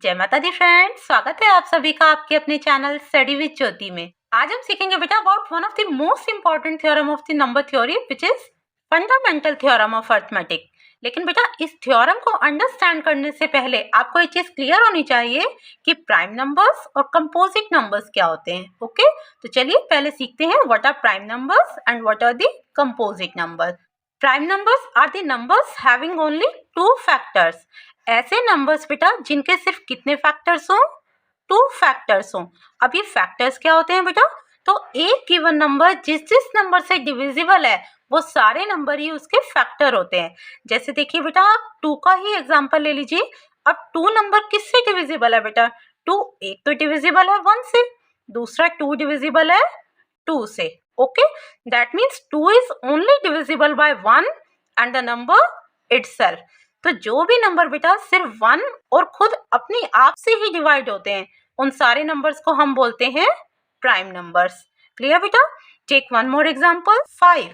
जय माता दी फ्रेंड्स, स्वागत है आप सभी का आपके अपने चैनल स्टडी विद ज्योति में। आज हम सीखेंगे बेटा about one of the most important theorem of the number theory which is fundamental theorem of arithmetic. लेकिन बेटा इस थ्योरम को अंडरस्टैंड करने से पहले आपको ये चीज क्लियर होनी चाहिए कि प्राइम नंबर्स और कंपोजिट नंबर्स क्या होते हैं। ओके, तो चलिए पहले सीखते हैं what are prime numbers and what are the composite numbers. Prime numbers are the numbers having only two factors. ऐसे नंबर्स बेटा जिनके सिर्फ कितने फैक्टर्स हों, टू फैक्टर्स हों। अब ये फैक्टर्स क्या होते हैं बेटा, तो एक गिवन नंबर जिस जिस नंबर से डिविजिबल है वो सारे नंबर ही उसके फैक्टर होते हैं। जैसे देखिए बेटा, आप 2 का ही एग्जांपल ले लीजिए। अब 2 नंबर किससे डिविजिबल है बेटा, 2 एक तो डिविजिबल है 1 से, दूसरा 2 डिविजिबल है 2 से। Okay, that means 2 is only divisible by 1 and the number itself. तो जो भी नंबर बेटा सिर्फ 1 और खुद अपने आप से ही डिवाइड होते हैं, उन सारे नंबर्स को हम बोलते हैं प्राइम नंबर्स। क्लियर बेटा? Take one more example, 5।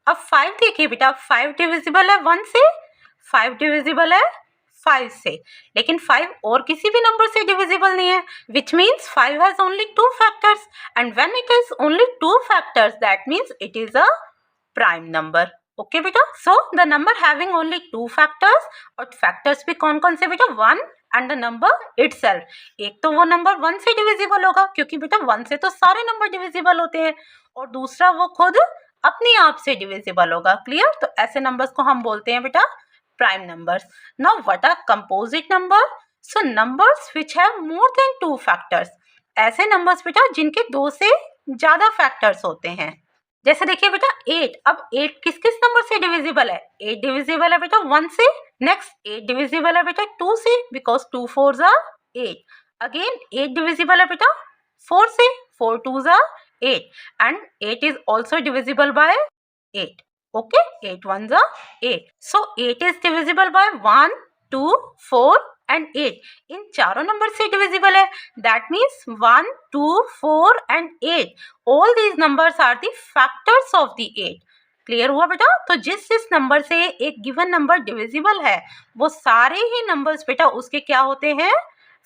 अब 5 देखिए बेटा, 5 डिविजिबल है 1 से, 5 डिविजिबल है 5 से, लेकिन 5 और किसी भी नंबर से डिविजिबल नहीं है, which means 5 has only 2 factors and when it is only 2 factors that means it is a prime number. Okay बेटा, so the number having only 2 factors, और फैक्टर्स भी कौन कौन से बेटा, 1 एंड द नंबर इटसेल्फ। एक तो वो नंबर 1 से डिविजिबल होगा क्योंकि बेटा 1 से तो सारे नंबर डिविजिबल होते हैं, और दूसरा वो खुद अपने आप से डिविजिबल होगा। क्लियर? तो ऐसे नंबर्स को हम बोलते हैं बेटा prime numbers. Now what are composite number? So numbers which have more than 2 factors. ऐसे नंबर्स बेटा जिनके 2 से ज्यादा फैक्टर्स होते हैं। जैसे देखिए बेटा 8। अब 8 किस किस नंबर से डिविजिबल है, 8 डिविजिबल है बेटा 1 से, नेक्स्ट 8 डिविजिबल है बेटा 2 से because 2 4s are 8। Again 8 divisible है बेटा 4 से, 4 2s are 8 and 8 is also divisible by 8. Okay, 8 1s are 8. So 8 is divisible by 1, 2, 4 and 8. इन चारों नंबर से डिविजिबल है, that means 1, 2, 4 and 8. All these numbers are the factors of the 8. Clear हुआ बेटा? तो जिस जिस नंबर से एक गिवन नंबर डिविजिबल है वो सारे ही नंबर्स बेटा उसके क्या होते हैं,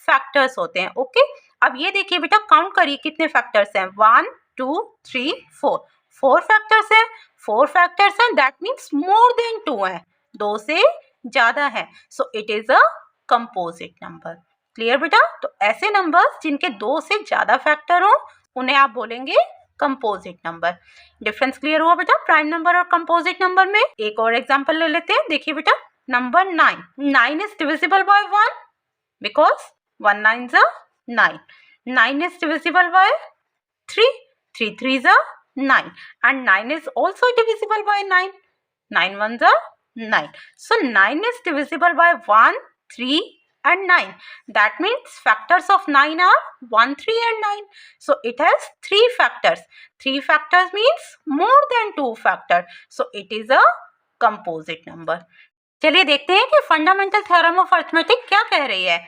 फैक्टर्स होते हैं। ओके, अब ये देखिए बेटा, काउंट करिए कितने फैक्टर्स हैं, 1 2 3 4। 4 फैक्टर्स हैं, 4 फैक्टर्स हैं, दैट मीन्स मोर देन 2 है, 2 से ज्यादा है, so it is a composite number. Clear बेटा? तो ऐसे नंबर्स जिनके 2 से ज्यादा फैक्टर हो उन्हें आप बोलेंगे कंपोजिट नंबर। डिफरेंस क्लियर हुआ बेटा प्राइम नंबर और कंपोजिट नंबर में? एक और एग्जांपल ले लेते हैं। देखिए बेटा, number 9। 9 is divisible by 1 because 1 9s are 9. 9 is divisible by 3. 3 3s are 9 and 9 is also divisible by 9. 9 1s are 9. So 9 is divisible by 1, 3 and 9. That means factors of 9 are 1, 3 and 9. So it has 3 factors. 3 factors means more than 2 factors. So it is a composite number. चलिए देखते हैं कि fundamental theorem of arithmetic क्या कह रही है।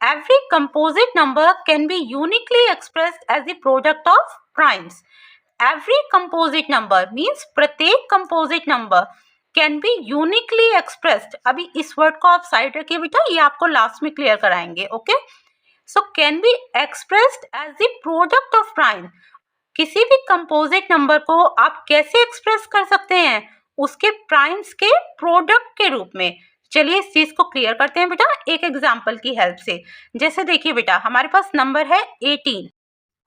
Every composite number can be uniquely expressed as the product of primes. Every composite number means प्रत्येक composite number can be uniquely expressed. अभी इस वर्ड को आप साइड रखिए बेटा, ये आपको लास्ट में क्लियर कराएंगे। Okay, so can be expressed as the product of prime. किसी भी कंपोजिट नंबर को आप कैसे एक्सप्रेस कर सकते हैं, उसके प्राइम्स के प्रोडक्ट के रूप में। चलिए इस चीज को क्लियर करते हैं बेटा एक एग्जांपल की हेल्प से। जैसे देखिए बेटा, हमारे पास नंबर है 18।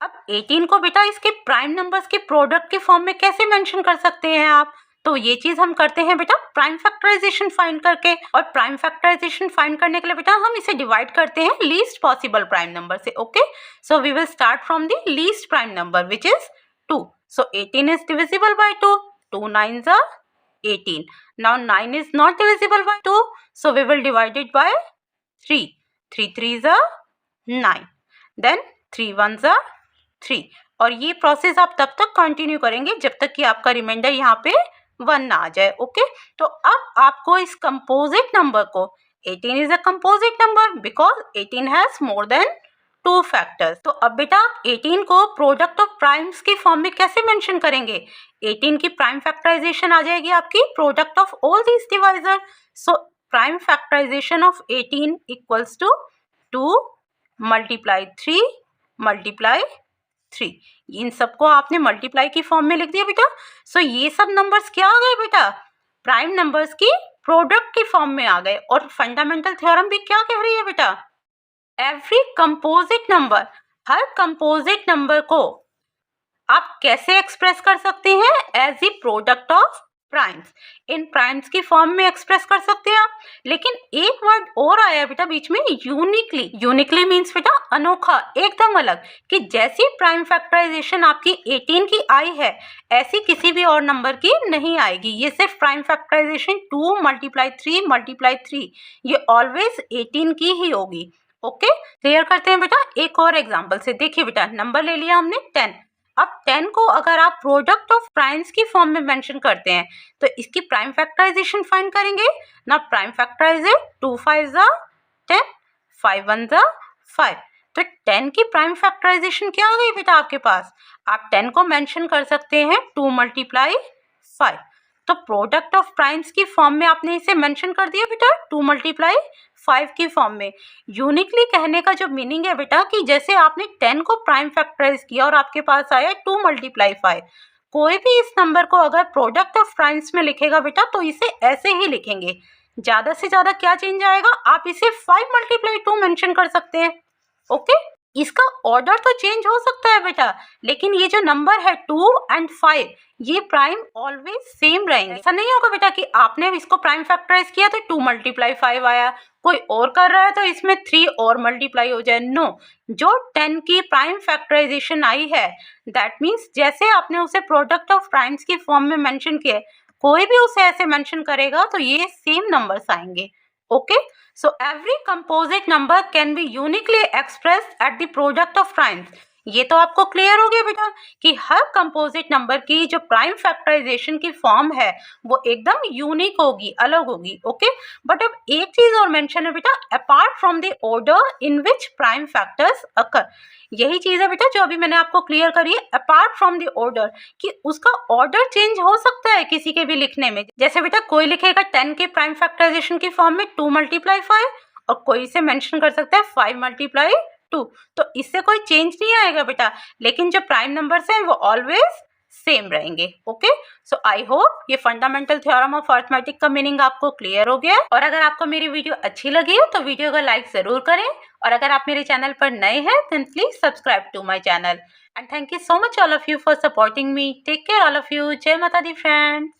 अब 18 को बेटा इसके प्राइम नंबर्स के प्रोडक्ट के फॉर्म में कैसे मेंशन कर सकते हैं आप, तो ये चीज हम करते हैं बेटा प्राइम फैक्टराइजेशन फाइंड करके। और प्राइम फैक्टराइजेशन फाइंड करने के लिए बेटा हम इसे डिवाइड करते हैं लीस्ट पॉसिबल प्राइम नंबर से। Okay, so we will start from the least prime number which is 2. So 18 is divisible by 2. 2 9s are 18. Now 9 is not divisible by 2, so we will divide it by 3. 3 3s are 9. Then 3 1s are 3. और ये process आप तब तक continue करेंगे जब तक कि आपका रिमाइंडर यहाँ पे 1 ना आ जाए। ओके, तो अब आपको इस कंपोजिट नंबर को, 18 is a composite number because 18 has more than 2 factors. तो अब बेटा 18 को प्रोडक्ट ऑफ प्राइम्स के फॉर्म में कैसे मेंशन करेंगे? 18 की प्राइम फैक्टराइजेशन आ जाएगी आपकी product of all these divisor. So prime factorization of 18 equals to 2 multiply 3 multiply 3, इन सबको आपने मल्टीप्लाई की फॉर्म में लिख दिया बेटा। सो ये सब नंबर्स क्या आ गए बेटा, प्राइम नंबर्स की प्रोडक्ट की फॉर्म में आ गए। और फंडामेंटल थ्योरम भी क्या कह रही है बेटा, एवरी कंपोजिट नंबर, हर कंपोजिट नंबर को आप कैसे एक्सप्रेस कर सकते हैं, as a product of primes, इन प्राइम्स की फॉर्म में एक्सप्रेस कर सकते हैं आप। लेकिन एक वर्ड और आया बेटा बीच में, यूनिकली। यूनिकली मीन्स बेटा अनोखा, एकदम अलग, कि जैसी प्राइम फैक्टराइजेशन आपकी 18 की आई है, ऐसी किसी भी और नंबर की नहीं आएगी। ये सिर्फ प्राइम फैक्टराइजेशन 2 मल्टीप्लाई 3 मल्टीप्लाई 3, ये ऑलवेज 18 की ही होगी। ओके, क्लियर करते हैं बेटा एक और एग्जाम्पल से। देखिए बेटा, नंबर ले लिया हमने 10। अब 10 को अगर आप प्रोडक्ट ऑफ प्राइम्स की फॉर्म में मेंशन करते हैं तो इसकी प्राइम फैक्टराइजेशन फाइंड करेंगे ना। प्राइम फैक्टराइज है 2 5 ज़ा 10, 5 1 ज़ा 5। तो 10 की प्राइम फैक्टराइजेशन क्या आ गई बेटा आपके पास, आप 10 को मेंशन कर सकते हैं 2 मल्टीप्लाई 5। तो प्रोडक्ट ऑफ प्राइम्स की फॉर्म में आपने इसे मेंशन कर दिया बेटा 2 मल्टीप्लाई 5 की फॉर्म में। यूनिकली कहने का जो मीनिंग है बेटा, कि जैसे आपने 10 को प्राइम फैक्टराइज किया और आपके पास आया 2 मल्टीप्लाई 5, कोई भी इस नंबर को अगर प्रोडक्ट ऑफ प्राइम्स में लिखेगा बेटा तो इसे ऐसे ही लिखेंगे। ज़्यादा से ज़्यादा क्या चेंज आएगा, आप इसे 5 मल्टीप्लाई 2 मेंशन कर सकते हैं। ओके, इसका ऑर्डर तो चेंज हो सकता है बेटा, लेकिन ये जो नंबर है 2 एंड 5, ये प्राइम ऑलवेज सेम रहेंगे। ऐसा नहीं होगा बेटा कि आपने इसको प्राइम फैक्टराइज किया तो 2 मल्टीप्लाई 5 आया, कोई और कर रहा है तो इसमें 3 और मल्टीप्लाई हो जाए। नो, जो 10 की प्राइम फैक्टराइजेशन आई है, दैट मीन्स जैसे आपने उसे प्रोडक्ट ऑफ प्राइम्स की फॉर्म में मेंशन किया, कोई भी उसे ऐसे मेंशन करेगा तो ये सेम नंबर्स आएंगे। Okay, so every composite number can be uniquely expressed at the product of primes। ये तो आपको क्लियर हो गया बेटा कि हर कंपोजिट नंबर की जो प्राइम फैक्टराइजेशन की फॉर्म है वो एकदम यूनिक होगी, अलग होगी। ओके, बट अब एक चीज और मेंशन है बेटा, apart from the order in which prime factors occur. यही चीज है बेटा जो अभी मैंने आपको क्लियर करी है, अपार्ट फ्रॉम द ऑर्डर, कि उसका ऑर्डर चेंज हो सकता है किसी के भी लिखने में। जैसे बेटा कोई लिखेगा 10 के प्राइम फैक्टराइजेशन की फॉर्म में 2 मल्टीप्लाई 5, और कोई इसे मेंशन कर सकता है 5 मल्टीप्लाई 2, तो इससे कोई चेंज नहीं आएगा बेटा, लेकिन जो प्राइम नंबर्स हैं वो ऑलवेज सेम रहेंगे। ओके, सो आई होप ये फंडामेंटल थ्योरम ऑफ अरिथमेटिक का मीनिंग आपको क्लियर हो गया। और अगर आपको मेरी वीडियो अच्छी लगी है तो वीडियो को लाइक जरूर करें, और अगर आप मेरे चैनल पर नए हैं then please subscribe to my channel. And thank you so much all of you for supporting me. Take care all of you. जय माता दी फ्रेंड्स।